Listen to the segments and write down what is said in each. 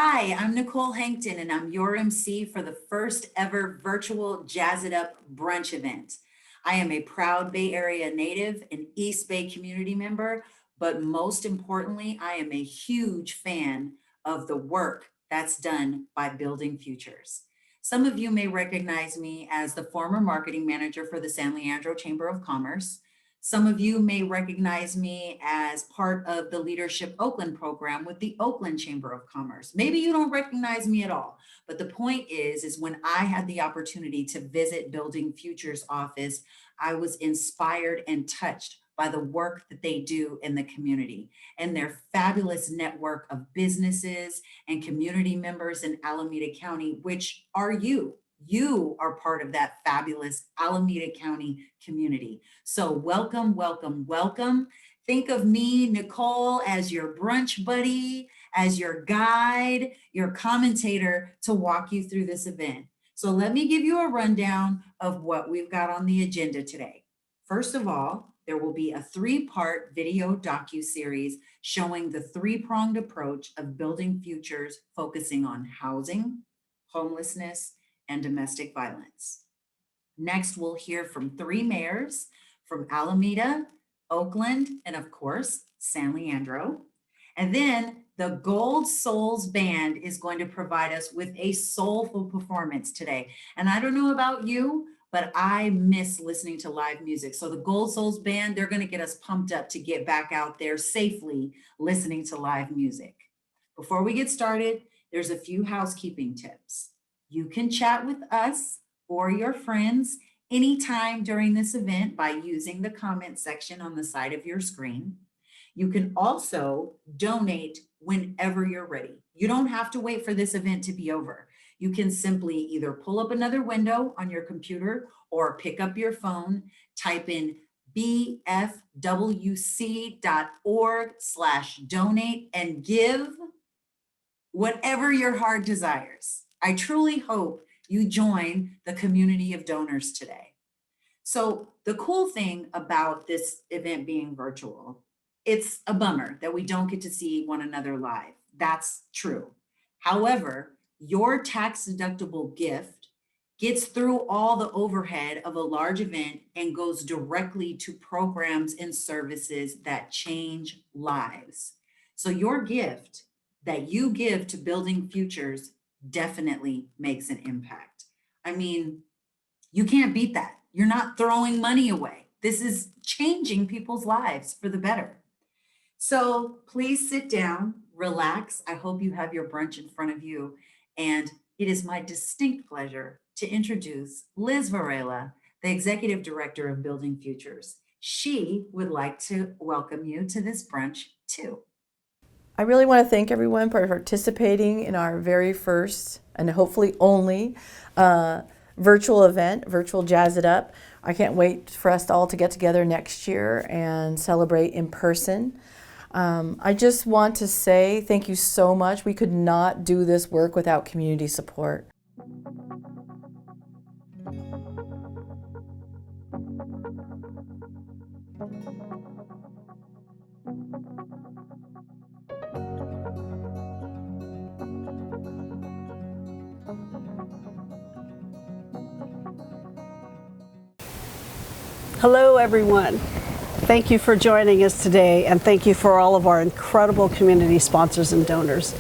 Hi, I'm Nicole Hankton, and I'm your MC for the first ever virtual Jazz It Up brunch event. I am a proud Bay Area native and East Bay community member, but most importantly, I am a huge fan of the work that's done by Building Futures. Some of you may recognize me as the former marketing manager for the San Leandro Chamber of Commerce. Some of you may recognize me as part of the Leadership Oakland program with the Oakland Chamber of Commerce. Maybe you don't recognize me at all, but the point is when I had the opportunity to visit Building Futures office, I was inspired and touched by the work that they do in the community and their fabulous network of businesses and community members in Alameda County, which are you. You are part of that fabulous Alameda County community. So welcome, welcome, welcome. Think of me, Nicole, as your brunch buddy, as your guide, your commentator to walk you through this event. So let me give you a rundown of what we've got on the agenda today. First of all, there will be a 3-part video docu-series showing the 3-pronged approach of Building Futures, focusing on housing, homelessness, and domestic violence. Next, we'll hear from 3 mayors from Alameda, Oakland, and of course, San Leandro. And then the Gold Souls Band is going to provide us with a soulful performance today. And I don't know about you, but I miss listening to live music. So the Gold Souls Band, they're going to get us pumped up to get back out there safely listening to live music. Before we get started, there's a few housekeeping tips. You can chat with us or your friends anytime during this event by using the comment section on the side of your screen. You can also donate whenever you're ready. You don't have to wait for this event to be over. You can simply either pull up another window on your computer or pick up your phone, type in bfwc.org/donate and give whatever your heart desires. I truly hope you join the community of donors today. So the cool thing about this event being virtual, it's a bummer that we don't get to see one another live. That's true. However, your tax-deductible gift gets through all the overhead of a large event and goes directly to programs and services that change lives. So your gift that you give to Building Futures definitely makes an impact. I mean, you can't beat that. You're not throwing money away. This is changing people's lives for the better. So please sit down, relax. I hope you have your brunch in front of you. And it is my distinct pleasure to introduce Liz Varela, the Executive Director of Building Futures. She would like to welcome you to this brunch too. I really want to thank everyone for participating in our very first and hopefully only virtual event, Virtual Jazz It Up. I can't wait for us all to get together next year and celebrate in person. I just want to say thank you so much. We could not do this work without community support. Hello everyone. Thank you for joining us today, and thank you for all of our incredible community sponsors and donors.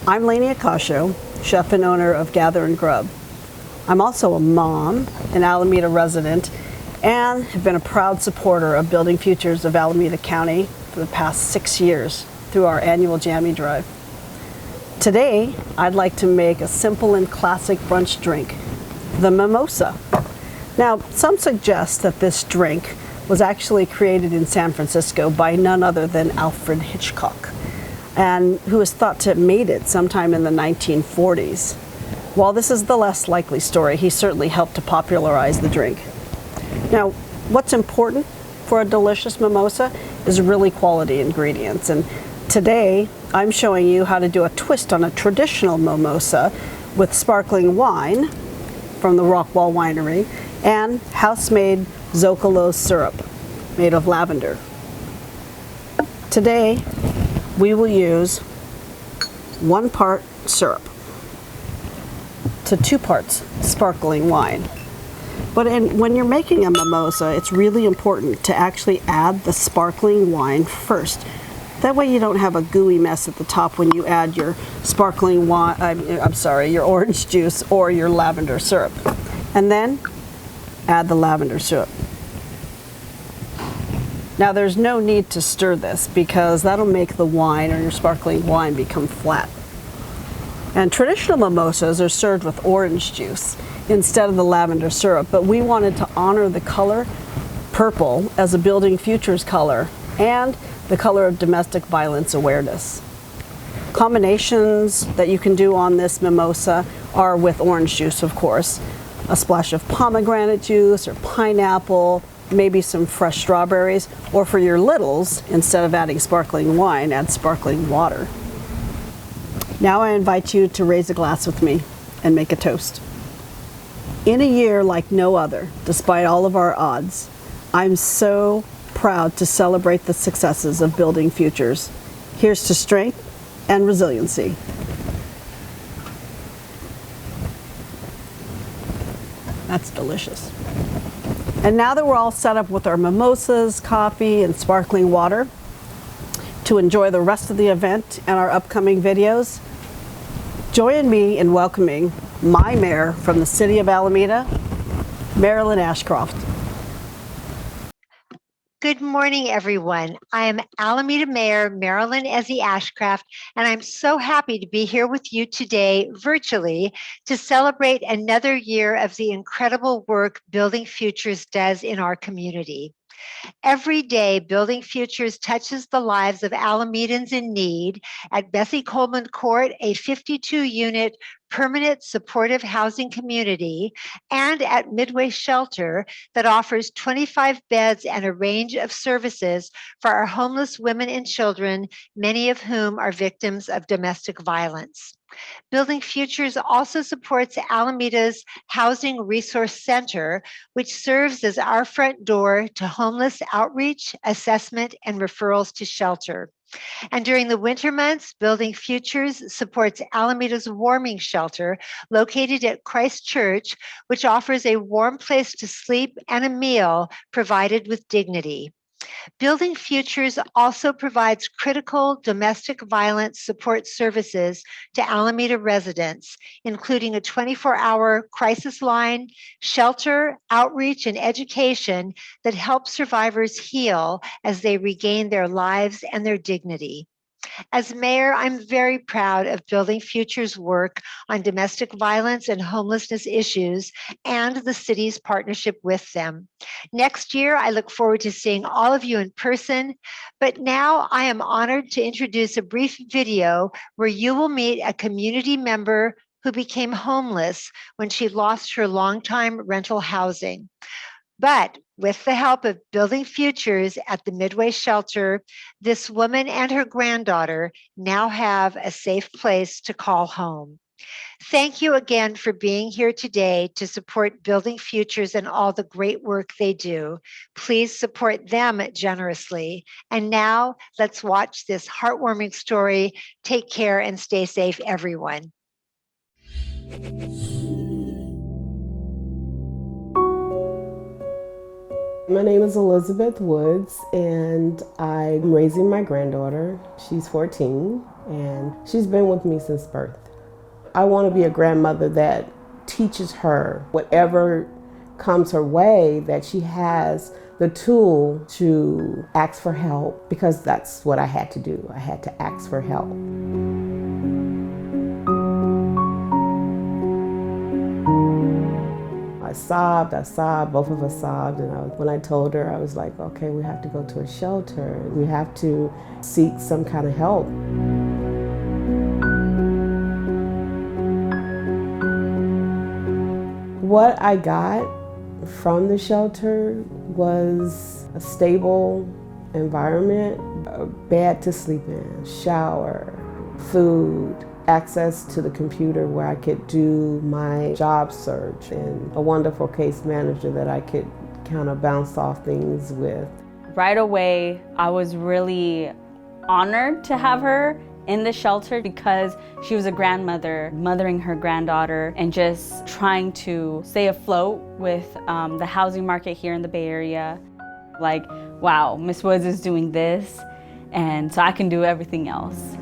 I'm Lainey Akasho, chef and owner of Gather and Grub. I'm also a mom, an Alameda resident, and have been a proud supporter of Building Futures of Alameda County for the past 6 years through our annual Jammy Drive. Today, I'd like to make a simple and classic brunch drink, the Mimosa. Now, some suggest that this drink was actually created in San Francisco by none other than Alfred Hitchcock, and who is thought to have made it sometime in the 1940s. While this is the less likely story, he certainly helped to popularize the drink. Now, what's important for a delicious mimosa is really quality ingredients, and today I'm showing you how to do a twist on a traditional mimosa with sparkling wine from the Rockwall Winery and house-made Zocalo syrup made of lavender. Today, we will use 1 part syrup to 2 parts sparkling wine. But when you're making a mimosa, it's really important to actually add the sparkling wine first. That way you don't have a gooey mess at the top when you add your sparkling wine, your orange juice or your lavender syrup. And then add the lavender syrup. Now there's no need to stir this because that'll make the wine or your sparkling wine become flat. And traditional mimosas are served with orange juice instead of the lavender syrup, but we wanted to honor the color purple as a Building Futures color and the color of domestic violence awareness. Combinations that you can do on this mimosa are with orange juice, of course, a splash of pomegranate juice or pineapple, maybe some fresh strawberries, or for your littles, instead of adding sparkling wine, add sparkling water. Now I invite you to raise a glass with me and make a toast. In a year like no other, despite all of our odds, I'm so proud to celebrate the successes of Building Futures. Here's to strength and resiliency. That's delicious. And now that we're all set up with our mimosas, coffee, and sparkling water to enjoy the rest of the event and our upcoming videos, join me in welcoming my mayor from the city of Alameda, Marilyn Ashcraft. Good morning, everyone. I am Alameda Mayor Marilyn Ashcraft, and I'm so happy to be here with you today virtually to celebrate another year of the incredible work Building Futures does in our community. Every day, Building Futures touches the lives of Alamedans in need at Bessie Coleman Court, a 52-unit permanent supportive housing community, and at Midway Shelter that offers 25 beds and a range of services for our homeless women and children, many of whom are victims of domestic violence. Building Futures also supports Alameda's Housing Resource Center, which serves as our front door to homeless outreach, assessment, and referrals to shelter. And during the winter months, Building Futures supports Alameda's Warming Shelter, located at Christ Church, which offers a warm place to sleep and a meal provided with dignity. Building Futures also provides critical domestic violence support services to Alameda residents, including a 24-hour crisis line, shelter, outreach, and education that helps survivors heal as they regain their lives and their dignity. As mayor, I'm very proud of Building Futures' work on domestic violence and homelessness issues and the city's partnership with them. Next year, I look forward to seeing all of you in person, but now I am honored to introduce a brief video where you will meet a community member who became homeless when she lost her longtime rental housing. But with the help of Building Futures at the Midway Shelter, this woman and her granddaughter now have a safe place to call home. Thank you again for being here today to support Building Futures and all the great work they do. Please support them generously. And now let's watch this heartwarming story. Take care and stay safe, everyone. My name is Elizabeth Woods, and I'm raising my granddaughter. She's 14, and she's been with me since birth. I want to be a grandmother that teaches her whatever comes her way, that she has the tool to ask for help, because that's what I had to do. I had to ask for help. I sobbed, both of us sobbed, and when I told her, I was like, okay, we have to go to a shelter. We have to seek some kind of help. What I got from the shelter was a stable environment, a bed to sleep in, shower, food, access to the computer where I could do my job search, and a wonderful case manager that I could kind of bounce off things with. Right away, I was really honored to have her in the shelter because she was a grandmother, mothering her granddaughter, and just trying to stay afloat with the housing market here in the Bay Area. Like, wow, Miss Woods is doing this, and so I can do everything else.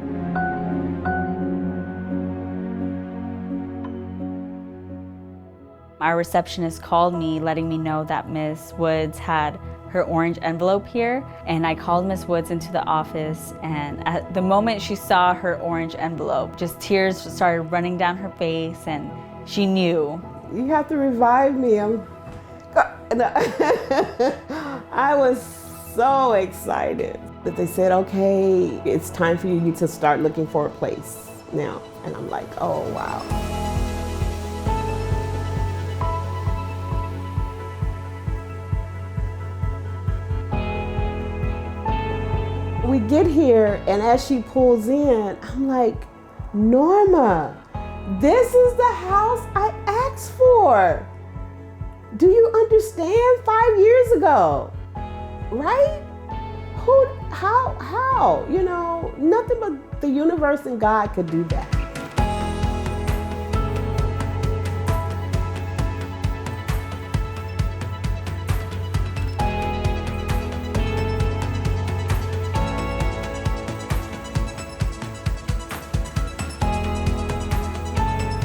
Our receptionist called me letting me know that Miss Woods had her orange envelope here, and I called Miss Woods into the office, and at the moment she saw her orange envelope, just tears started running down her face, and she knew. You have to revive me. I was so excited that they said, okay, it's time for you to start looking for a place now. And I'm like, oh, wow. We get here, and as she pulls in, I'm like, Norma, this is the house I asked for. Do you understand? 5 years ago, right? How? You know, nothing but the universe and God could do that.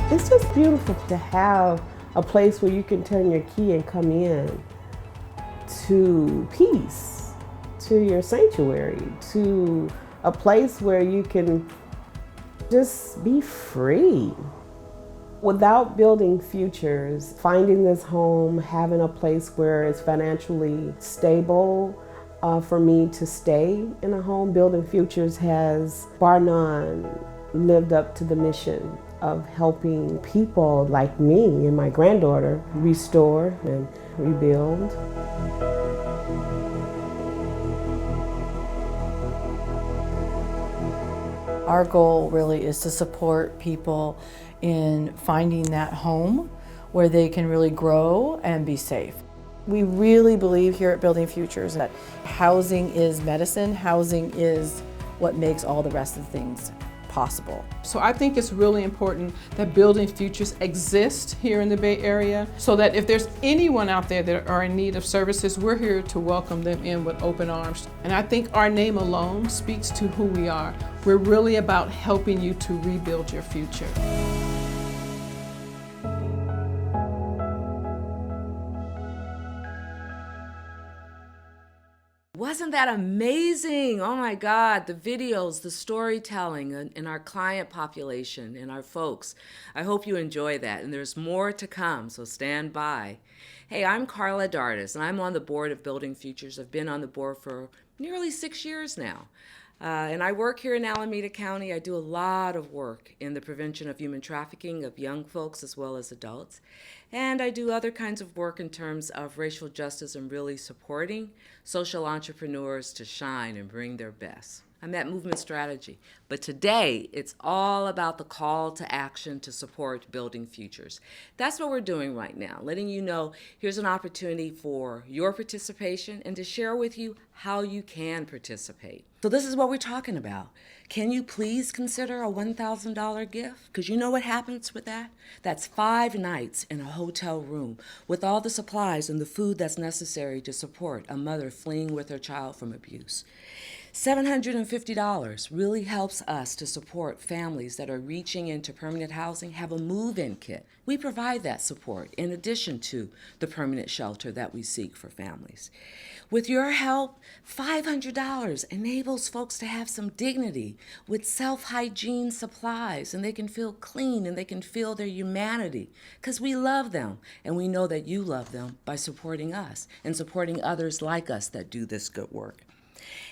It's just beautiful to have a place where you can turn your key and come in to peace, to your sanctuary, to a place where you can just be free. Without building futures, finding this home, having a place where it's financially stable for me to stay in a home, building futures has, bar none, lived up to the mission of helping people like me and my granddaughter restore and rebuild. Our goal really is to support people in finding that home where they can really grow and be safe. We really believe here at Building Futures that housing is medicine, housing is what makes all the rest of the things possible. So I think it's really important that Building Futures exist here in the Bay Area so that if there's anyone out there that are in need of services, we're here to welcome them in with open arms. And I think our name alone speaks to who we are. We're really about helping you to rebuild your future. Wasn't that amazing? Oh my God, the videos, the storytelling in our client population and our folks. I hope you enjoy that, and there's more to come, so stand by. Hey, I'm Carla Dardis, and I'm on the board of Building Futures. I've been on the board for nearly 6 years now. And I work here in Alameda County. I do a lot of work in the prevention of human trafficking of young folks as well as adults. And I do other kinds of work in terms of racial justice and really supporting social entrepreneurs to shine and bring their best. I'm at Movement Strategy. But today, it's all about the call to action to support Building Futures. That's what we're doing right now, letting you know here's an opportunity for your participation and to share with you how you can participate. So this is what we're talking about. Can you please consider a $1,000 gift? Because you know what happens with that? That's 5 nights in a hotel room with all the supplies and the food that's necessary to support a mother fleeing with her child from abuse. $750 really helps us to support families that are reaching into permanent housing, have a move-in kit. We provide that support in addition to the permanent shelter that we seek for families. With your help, $500 enables folks to have some dignity with self-hygiene supplies, and they can feel clean and they can feel their humanity because we love them, and we know that you love them by supporting us and supporting others like us that do this good work.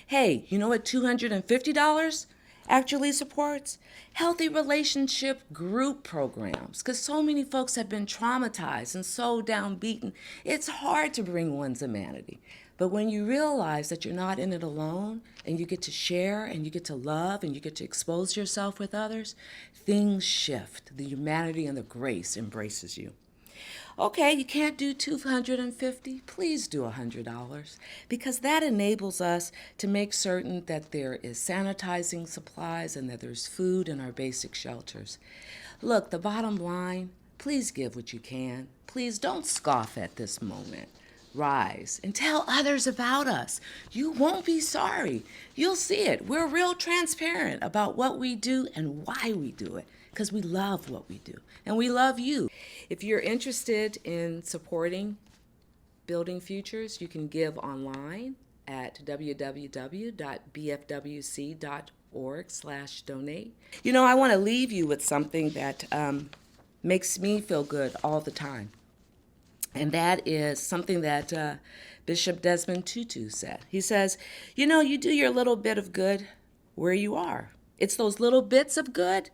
Hey, you know what $250 actually supports? Healthy relationship group programs, because so many folks have been traumatized and so downbeaten. It's hard to bring one's humanity. But when you realize that you're not in it alone and you get to share and you get to love and you get to expose yourself with others, things shift. The humanity and the grace embraces you. Okay, you can't do 250, please do $100, because that enables us to make certain that there is sanitizing supplies and that there's food in our basic shelters. Look, the bottom line, please give what you can. Please don't scoff at this moment. Rise and tell others about us. You won't be sorry. You'll see it. We're real transparent about what we do and why we do it, because we love what we do and we love you. If you're interested in supporting Building Futures, you can give online at www.bfwc.org/donate. You know, I want to leave you with something that makes me feel good all the time. And that is something that Bishop Desmond Tutu said. He says, you know, you do your little bit of good where you are. It's those little bits of good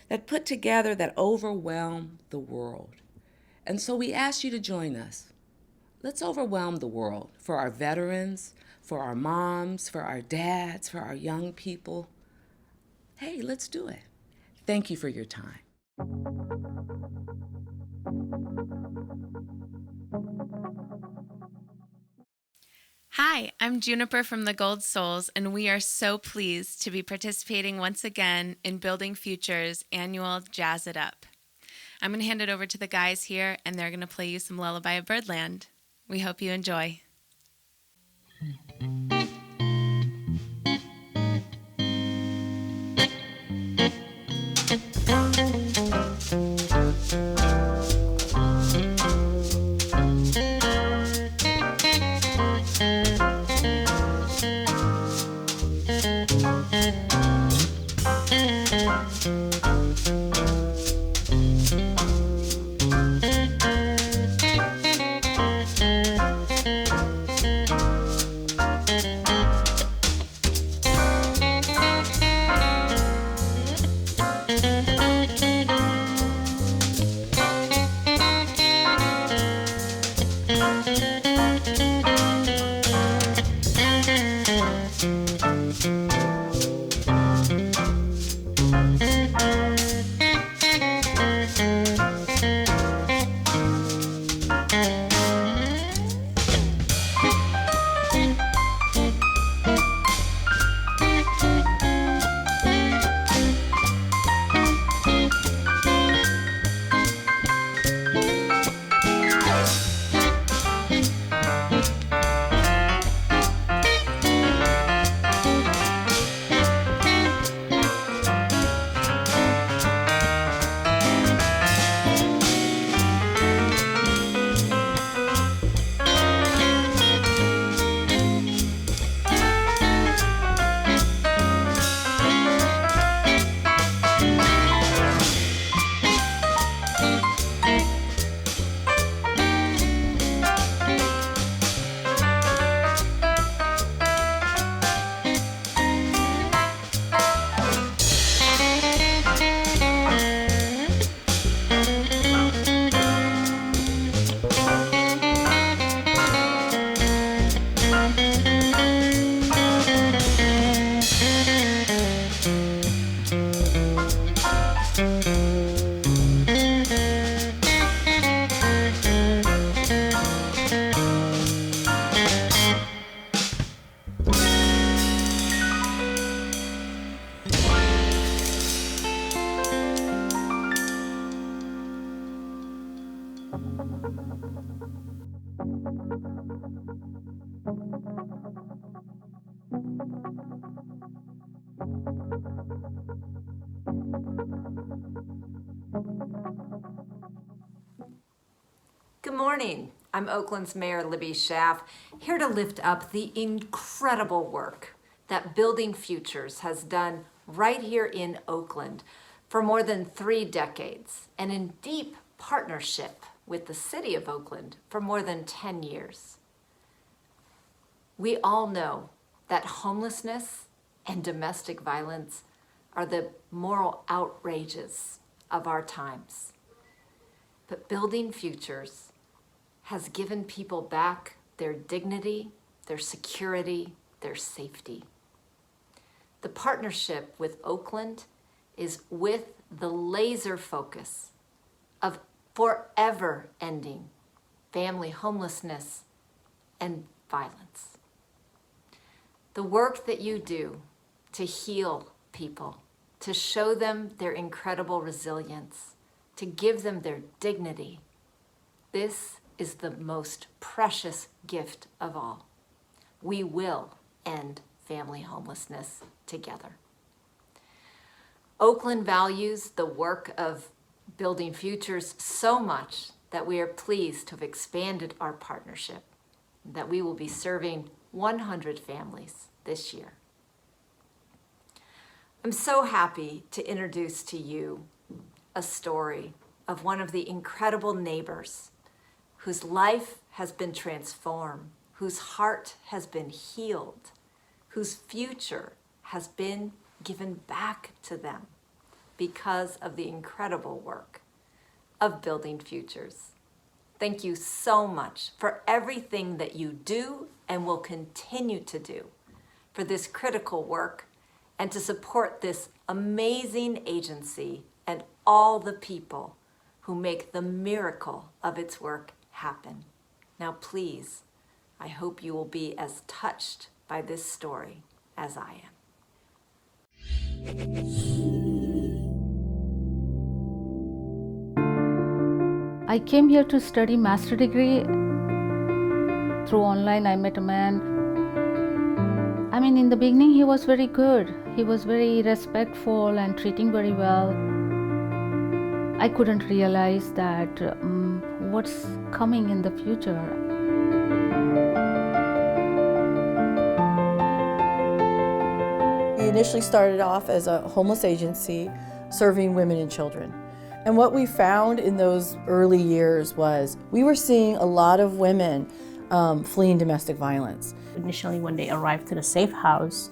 that put together that overwhelm the world. And so we ask you to join us. Let's overwhelm the world for our veterans, for our moms, for our dads, for our young people. Hey, let's do it. Thank you for your time. Hi, I'm Juniper from the Gold Souls, and we are so pleased to be participating once again in Building Futures' annual Jazz It Up. I'm going to hand it over to the guys here, and they're going to play you some Lullaby of Birdland. We hope you enjoy. Good morning. I'm Oakland's Mayor Libby Schaaf, here to lift up the incredible work that Building Futures has done right here in Oakland for more than 3 decades, and in deep partnership with the City of Oakland for more than 10 years. We all know that homelessness and domestic violence are the moral outrages of our times. But Building Futures has given people back their dignity, their security, their safety. The partnership with Oakland is with the laser focus of forever ending family homelessness and violence. The work that you do to heal people, to show them their incredible resilience, to give them their dignity, this is the most precious gift of all. We will end family homelessness together. Oakland values the work of Building Futures so much that we are pleased to have expanded our partnership, that we will be serving 100 families this year. I'm so happy to introduce to you a story of one of the incredible neighbors whose life has been transformed, whose heart has been healed, whose future has been given back to them because of the incredible work of Building Futures. Thank you so much for everything that you do and will continue to do for this critical work and to support this amazing agency and all the people who make the miracle of its work happen. Now, please, I hope you will be as touched by this story as I am. I came here to study master degree. Through online, I met a man. I mean, in the beginning, he was very good. He was very respectful and treating very well. I couldn't realize that what's coming in the future. We initially started off as a homeless agency serving women and children. And what we found in those early years was we were seeing a lot of women fleeing domestic violence. Initially, when they arrived to the safe house,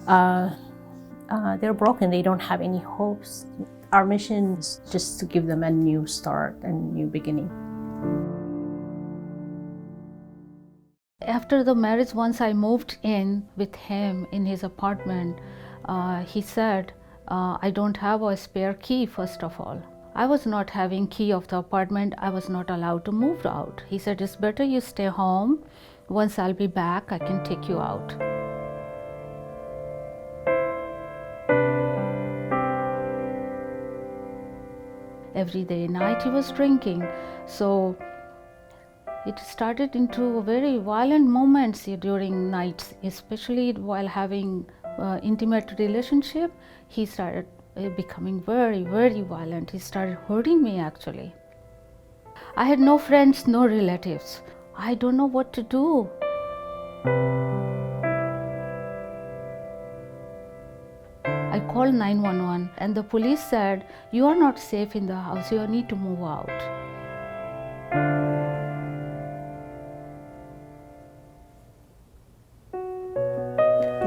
they're broken. They don't have any hopes. Our mission is just to give them a new start and new beginning. After the marriage, once I moved in with him in his apartment, he said, I don't have a spare key, first of all. I was not having key of the apartment. I was not allowed to move out. He said, it's better you stay home. Once I'll be back, I can take you out. Every day, night he was drinking. So it started into very violent moments during nights, especially while having intimate relationship. He started becoming very, very violent. He started hurting me actually. I had no friends, no relatives. I don't know what to do. I called 911 and the police said, you are not safe in the house, you need to move out.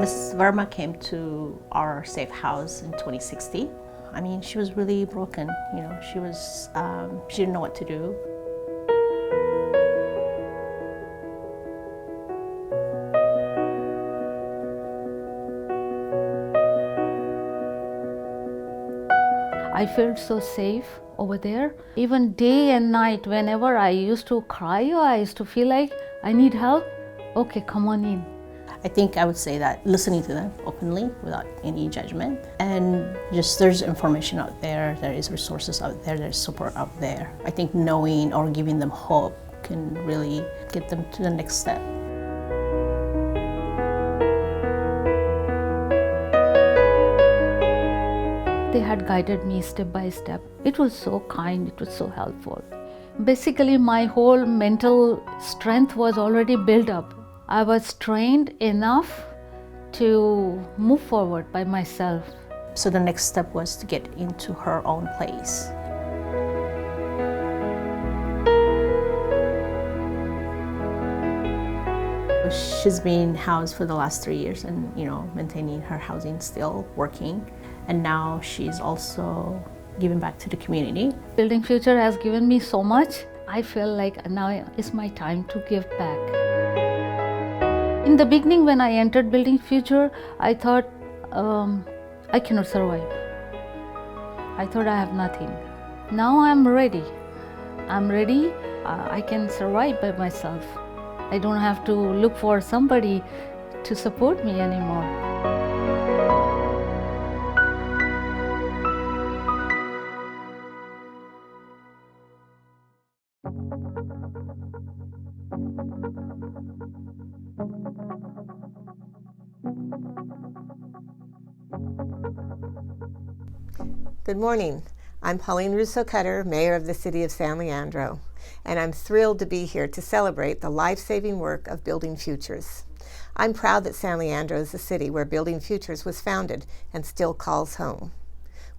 Mrs. Verma came to our safe house in 2016. I mean, she was really broken. You know, she didn't know what to do. I felt so safe over there. Even day and night, whenever I used to cry or I used to feel like I need help, okay, come on in. I think I would say that listening to them openly without any judgment, and just there's information out there, there is resources out there, there's support out there. I think knowing or giving them hope can really get them to the next step. They had guided me step by step. It was so kind, it was so helpful. Basically, my whole mental strength was already built up. I was trained enough to move forward by myself. So the next step was to get into her own place. She's been housed for the last 3 years and, maintaining her housing, still working. And now she's also giving back to the community. Building Future has given me so much. I feel like now is my time to give back. In the beginning, when I entered Building Future, I thought I cannot survive. I thought I have nothing. Now I'm ready. I'm ready, I can survive by myself. I don't have to look for somebody to support me anymore. Good morning. I'm Pauline Russo-Cutter, Mayor of the City of San Leandro, and I'm thrilled to be here to celebrate the life-saving work of Building Futures. I'm proud that San Leandro is the city where Building Futures was founded and still calls home.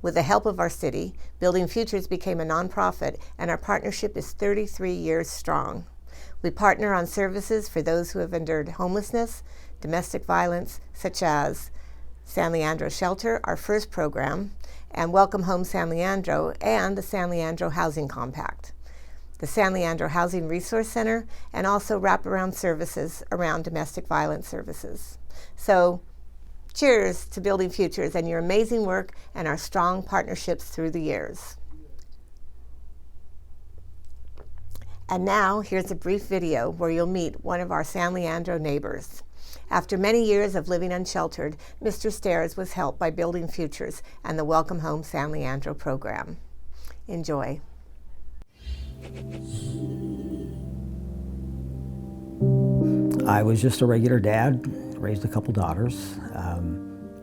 With the help of our city, Building Futures became a nonprofit, and our partnership is 33 years strong. We partner on services for those who have endured homelessness, domestic violence, such as San Leandro Shelter, our first program, and Welcome Home San Leandro, and the San Leandro Housing Compact, the San Leandro Housing Resource Center, and also wraparound services around domestic violence services. So, cheers to Building Futures and your amazing work and our strong partnerships through the years. And now, here's a brief video where you'll meet one of our San Leandro neighbors. After many years of living unsheltered, Mr. Stairs was helped by Building Futures and the Welcome Home San Leandro program. Enjoy. I was just a regular dad, raised a couple daughters,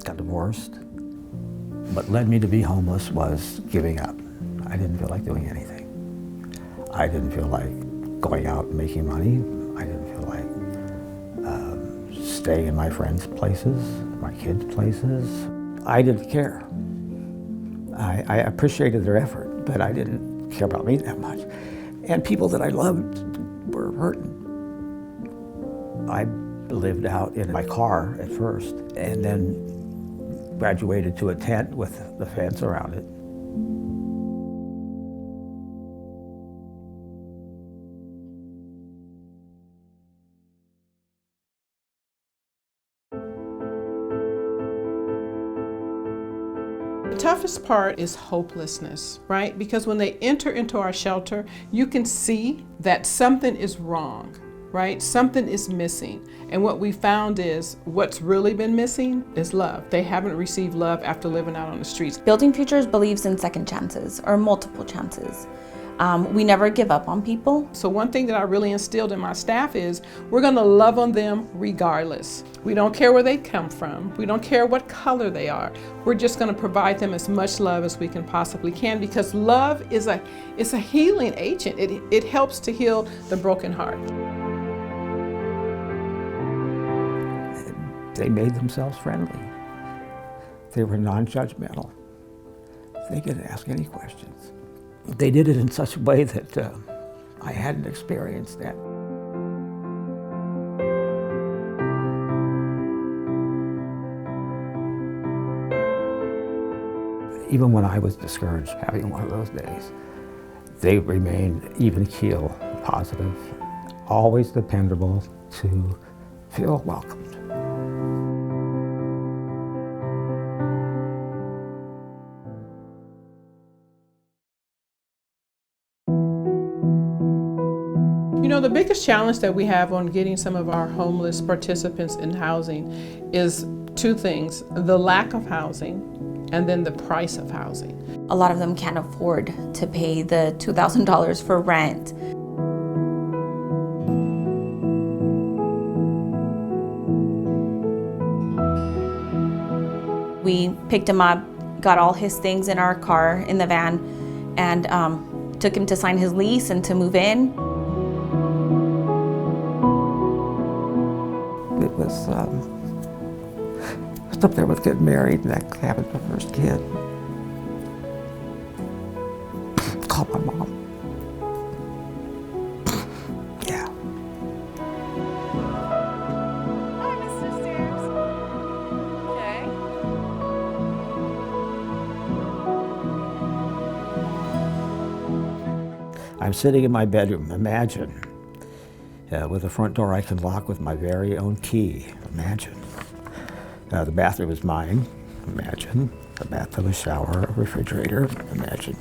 got divorced. What led me to be homeless was giving up. I didn't feel like doing anything. I didn't feel like going out and making money. I didn't feel like staying in my friends' places, my kids' places. I didn't care. I appreciated their effort, but I didn't care about me that much. And people that I loved were hurting. I lived out in my car at first, and then graduated to a tent with the fence around it. The toughest part is hopelessness, right? Because when they enter into our shelter, you can see that something is wrong, right? Something is missing. And what we found is what's really been missing is love. They haven't received love after living out on the streets. Building Futures believes in second chances or multiple chances. We never give up on people. So one thing that I really instilled in my staff is we're gonna love on them regardless. We don't care where they come from. We don't care what color they are. We're just gonna provide them as much love as we can possibly can, because love is a healing agent. It helps to heal the broken heart. They made themselves friendly. They were non-judgmental. They could ask any questions. They did it in such a way that I hadn't experienced that. Even when I was discouraged having one of those days, they remained even keel, positive, always dependable, to feel welcomed. You know, the biggest challenge that we have on getting some of our homeless participants in housing is two things: the lack of housing and then the price of housing. A lot of them can't afford to pay the $2,000 for rent. We picked him up, got all his things in our car, in the van, and took him to sign his lease and to move in. It was up there with getting married and having my first kid. Call my mom. Yeah. Hi, Mr. Stairs. Okay. I'm sitting in my bedroom, imagine, with a front door I can lock with my very own key, imagine. The bathroom is mine, imagine. The bathtub, a shower, a refrigerator, imagine.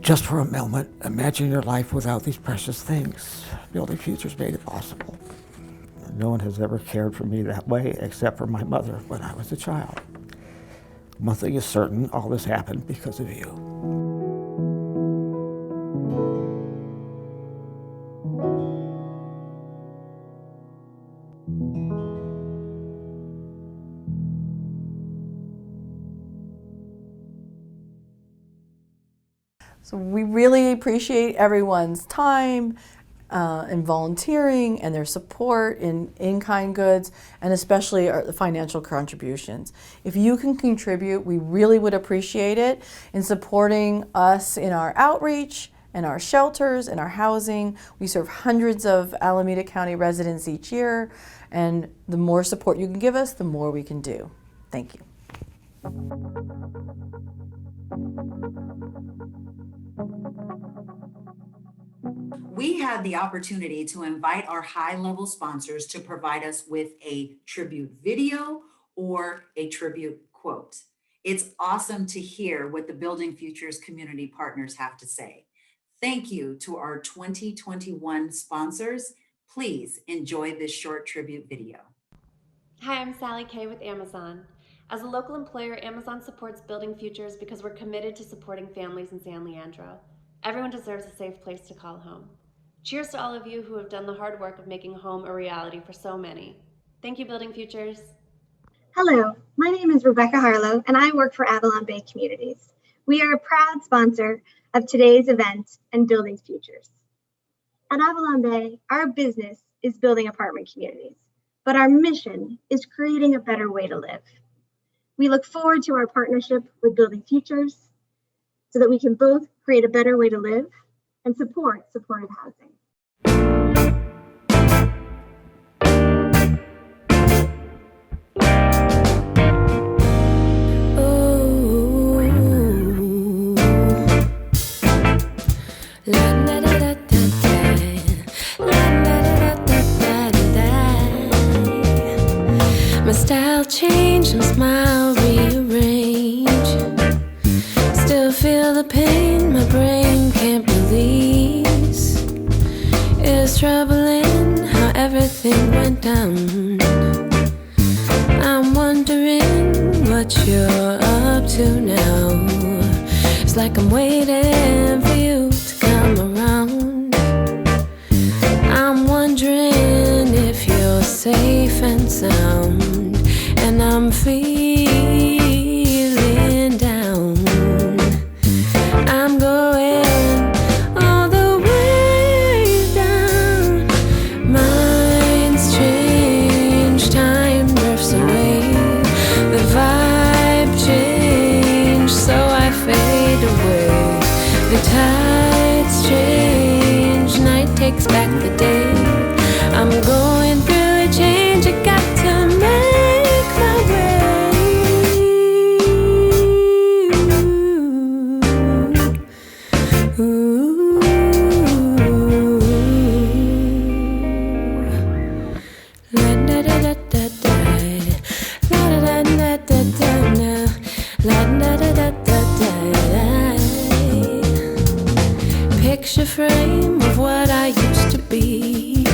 Just for a moment, imagine your life without these precious things. Building Futures made it possible. No one has ever cared for me that way except for my mother when I was a child. One thing is certain, all this happened because of you. So we really appreciate everyone's time and volunteering and their support in-kind goods, and especially the financial contributions. If you can contribute, we really would appreciate it in supporting us in our outreach and our shelters and our housing. We serve hundreds of Alameda County residents each year, and the more support you can give us, the more we can do. Thank you. We had the opportunity to invite our high-level sponsors to provide us with a tribute video or a tribute quote. It's awesome to hear what the Building Futures community partners have to say. Thank you to our 2021 sponsors. Please enjoy this short tribute video. Hi, I'm Sally Kay with Amazon. As a local employer, Amazon supports Building Futures because we're committed to supporting families in San Leandro. Everyone deserves a safe place to call home. Cheers to all of you who have done the hard work of making home a reality for so many. Thank you, Building Futures. Hello, my name is Rebecca Harlow, and I work for Avalon Bay Communities. We are a proud sponsor of today's event and Building Futures. At Avalon Bay, our business is building apartment communities, but our mission is creating a better way to live. We look forward to our partnership with Building Futures so that we can both create a better way to live and support supportive housing. My style changed, my smile rearrange. Still feel the pain my brain can't release. It's troubling how everything went down. I'm wondering what you're up to now. It's like I'm waiting for you to come around. I'm wondering if you're safe and sound. And I'm feeling down. I'm going all the way down. Mind's change, time drifts away. The vibe changed, so I fade away. The tides change, night takes back the day. I'm going through a change, I got to make my way. Ooh. La da da da da da, la da da da da da, la da da da da da. Picture frame of what I used to be.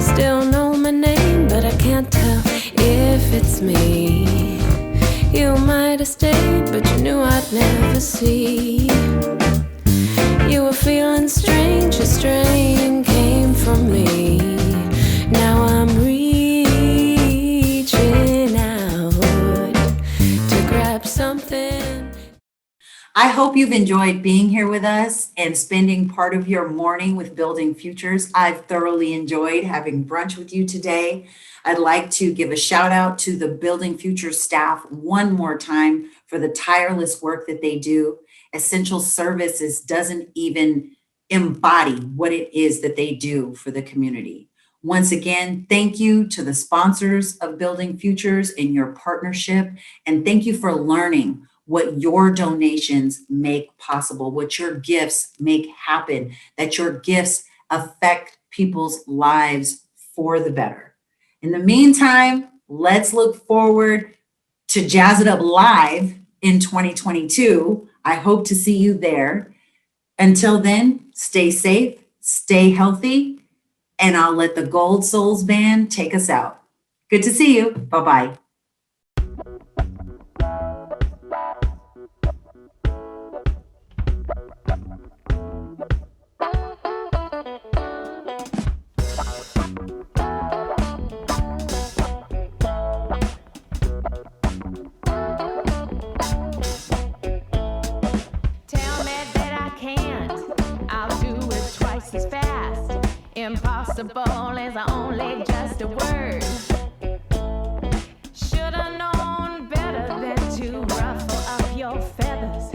Still know my name, but I can't tell if it's me. You might have stayed, but you knew I'd never see. You were feeling strange, a strain came from me. Now I'm reaching out to grab something. I hope you've enjoyed being here with us and spending part of your morning with Building Futures. I've thoroughly enjoyed having brunch with you today. I'd like to give a shout out to the Building Futures staff one more time for the tireless work that they do. Essential Services doesn't even embody what it is that they do for the community. Once again, thank you to the sponsors of Building Futures and your partnership, and thank you for learning what your donations make possible, what your gifts make happen, that your gifts affect people's lives for the better. In the meantime, let's look forward to Jazz It Up Live in 2022. I hope to see you there. Until then, stay safe, stay healthy, and I'll let the Gold Souls Band take us out. Good to see you. Bye-bye. Impossible is only just a word. Should've known better than to ruffle up your feathers.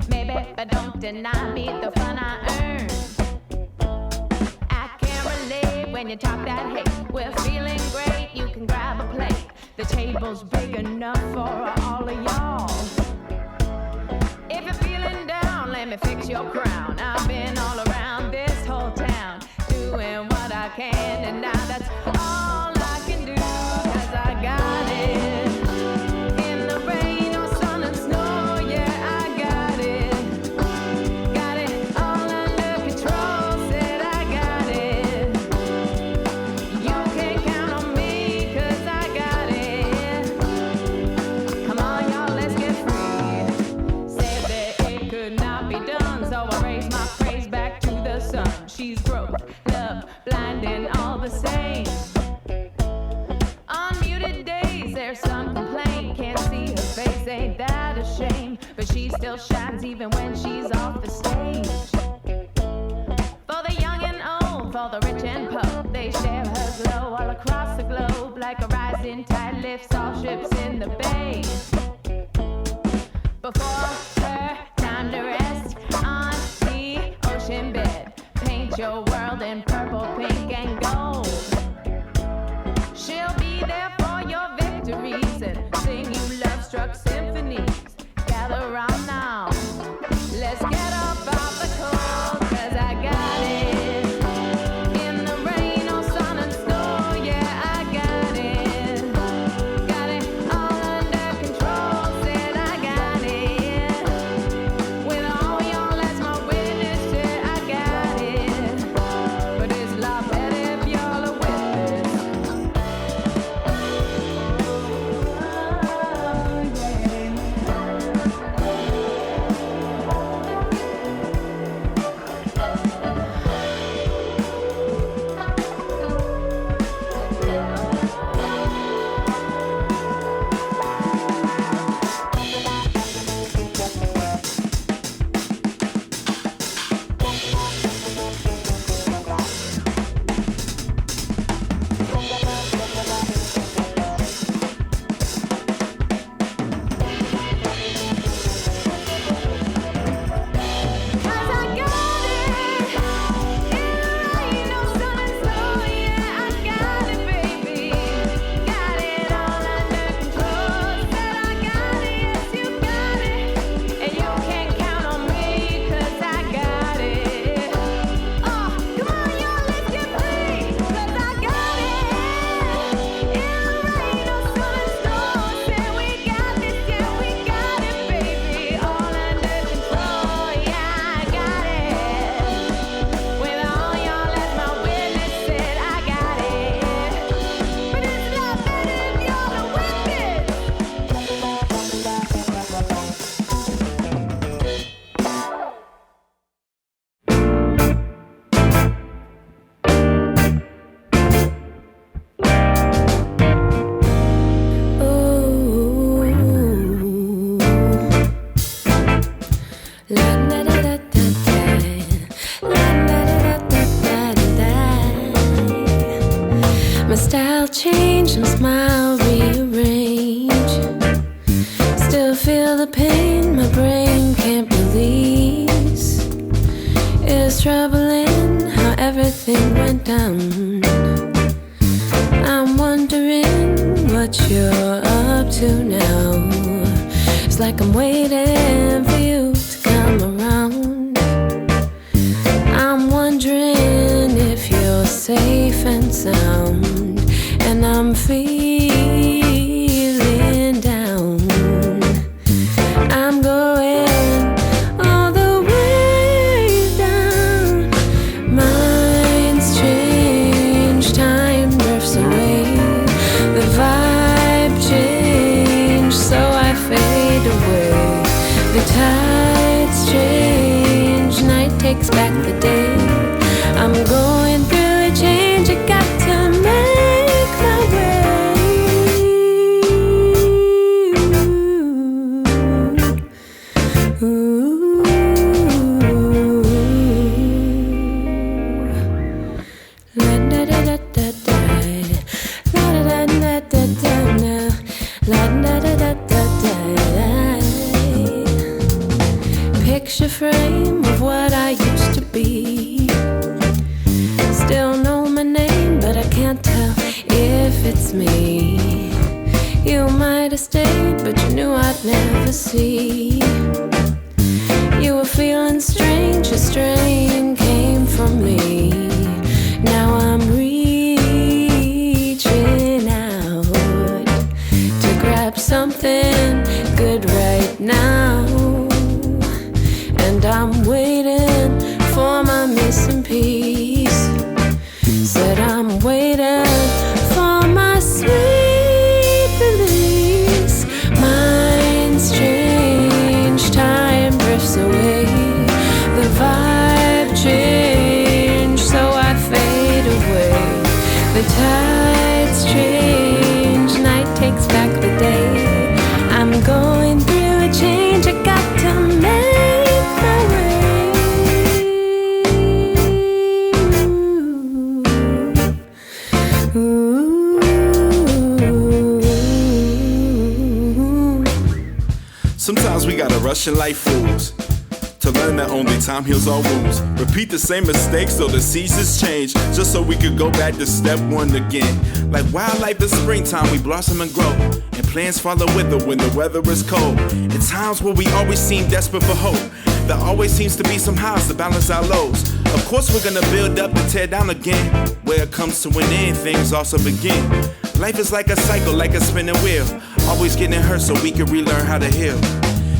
Maybe, but don't deny me the fun I earned. I can't relate when you talk that hate. We're feeling great, you can grab a plate. The table's big enough for all of y'all. If you're feeling down, let me fix your crown. I've been all around this whole town, doing what I can, and now that's all I can do, 'cause I got it. In the rain or sun and snow, yeah, I got it. Got it all under control, said I got it. You can count on me, 'cause I got it. Come on, y'all, let's get free. Said that it could not be done, so I raise my praise back to the sun. She's growth, love, blinding all the same. On muted days, there's some complaint. Can't see her face, ain't that a shame? But she still shines even when she's off the stage. For the young and old, for the rich and poor, they share her glow all across the globe. Like a rising tide lifts all ships in the bay. Before her time to rest on the ocean bed, paint your world in purple, pink, and gold. She'll be there for your victories and sing you love-struck symphonies. Gather round now, let's get up off the cold, 'cause I got it. In the rain or sun and snow, yeah, I got it. Got it all under control, said I got it. With all y'all as my witness, said I got it. But it's a lot better if y'all are with us. My style changed and smile rearrange. Still feel the pain my brain can't release. It's troubling how everything went down. I'm wondering what you're up to now. It's like I'm waiting for you to come around. I'm wondering if you're safe and sound, and I'm feeling down. I'm going all the way frame of what I used to be. Still know my name, but I can't tell if it's me. You might have stayed, but you knew I'd never see. You were feeling strange, a strain came from me. Now I'm reaching out to grab something good right now. And I'm waiting for my missing piece. Said I'm waiting for my sweet release. Minds change, time drifts away. The vibe change, so I fade away. The tides change, night takes back the day. I'm going through a change, I got to make my way. Sometimes we gotta rush in like fools to learn that only time heals all wounds. Repeat the same mistakes so the seasons change, just so we could go back to step one again. Like wildlife in springtime, we blossom and grow, and plants follow wither when the weather is cold. In times where we always seem desperate for hope, there always seems to be some highs to balance our lows. Of course we're gonna build up and tear down again. Where it comes to an end, things also begin. Life is like a cycle, like a spinning wheel, always getting hurt so we can relearn how to heal.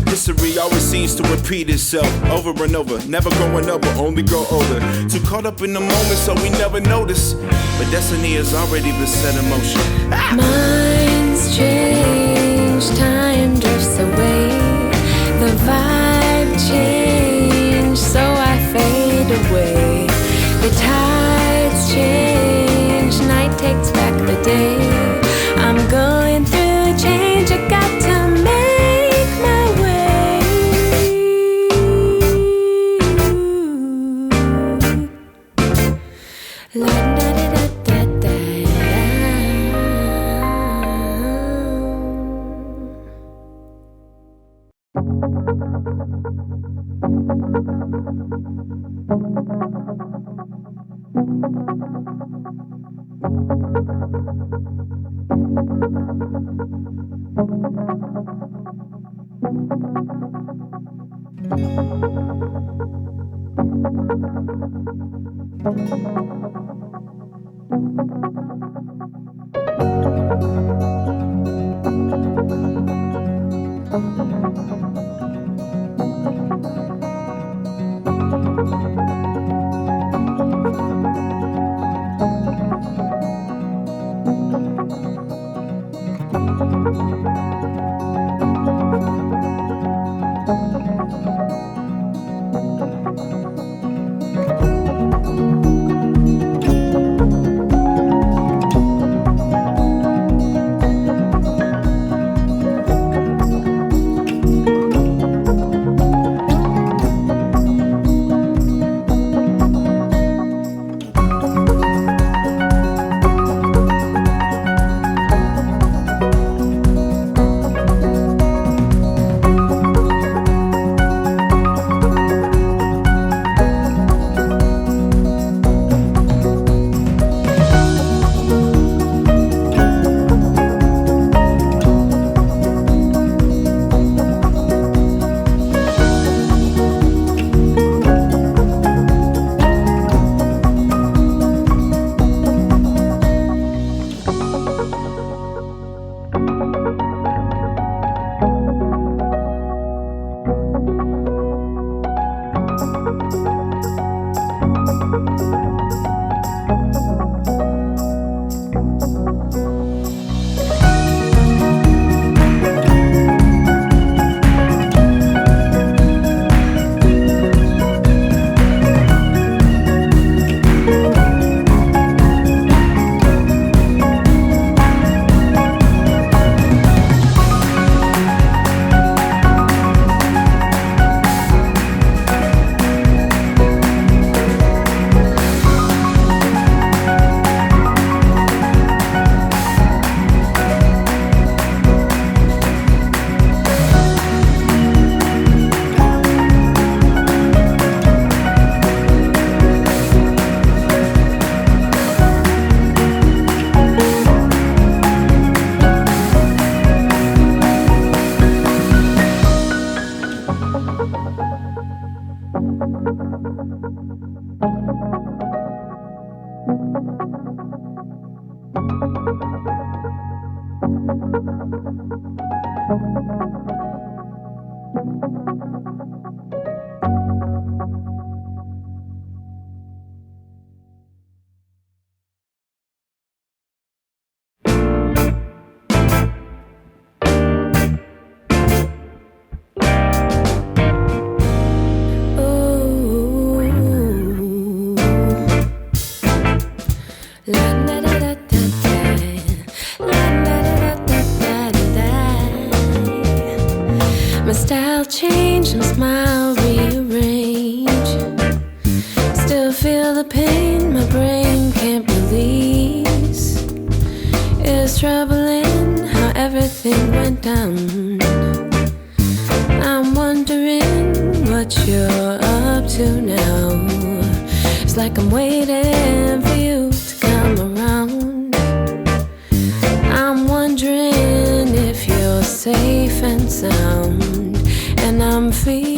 History always seems to repeat itself over and over, never growing up but only grow older. Too caught up in the moment so we never notice, but destiny has already been set in motion. Minds change, time drifts away. The vibe change, so I fade away. The tides change, night takes back the day. I'm going through a change, I got to make my way. My style changed and smile rearrange. Still feel the pain my brain can't release. It's troubling how everything went down. I'm wondering what you're up to now. It's like I'm waiting for you to come around. I'm wondering if you're safe and sound. And I'm feeling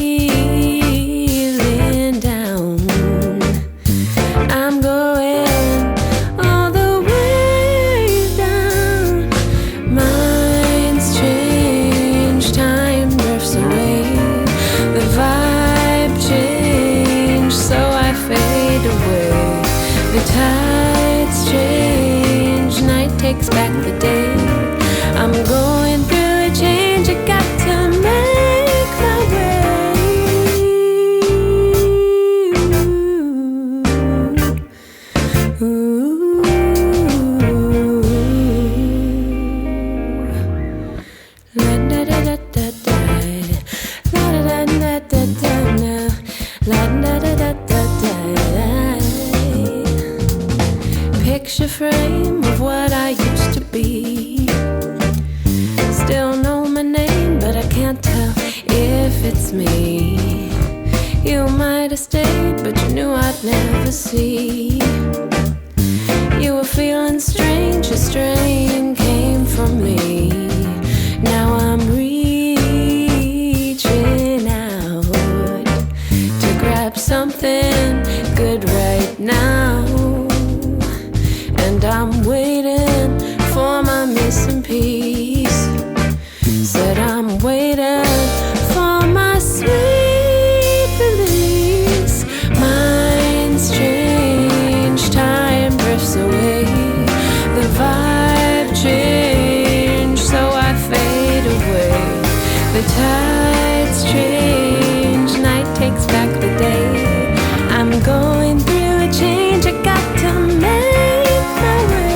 down. I'm going all the way down. Minds change, time drifts away. The vibe changed, so I fade away. The tides change, night takes back the day. I'm going through a change, I got to make my way. Ooh. La da da da da da, la da da da da da, la da da da da da. Picture frame of what I used to be. Still know my name, but I can't tell if it's me. You might have stayed, but you knew I'd never see. You were feeling strange, a strain came from me. Now I'm reaching out to grab something good right now. And I'm waiting for my missing piece. Said I'm waiting for my sweet release. Minds change, time drifts away. The vibe changed, so I fade away. The tides change, night takes back the day. I'm going through a change, I got to make my way.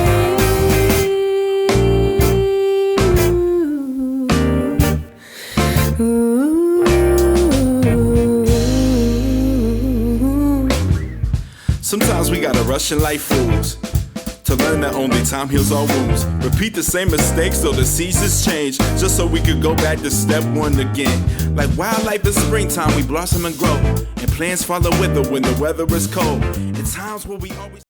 Sometimes we gotta rush in like fools to learn that only time heals all wounds. Repeat the same mistakes so the seasons change, just so we could go back to step one again. Like wildlife in springtime, we blossom and grow, and plants follow wither when the weather is cold. In times where we always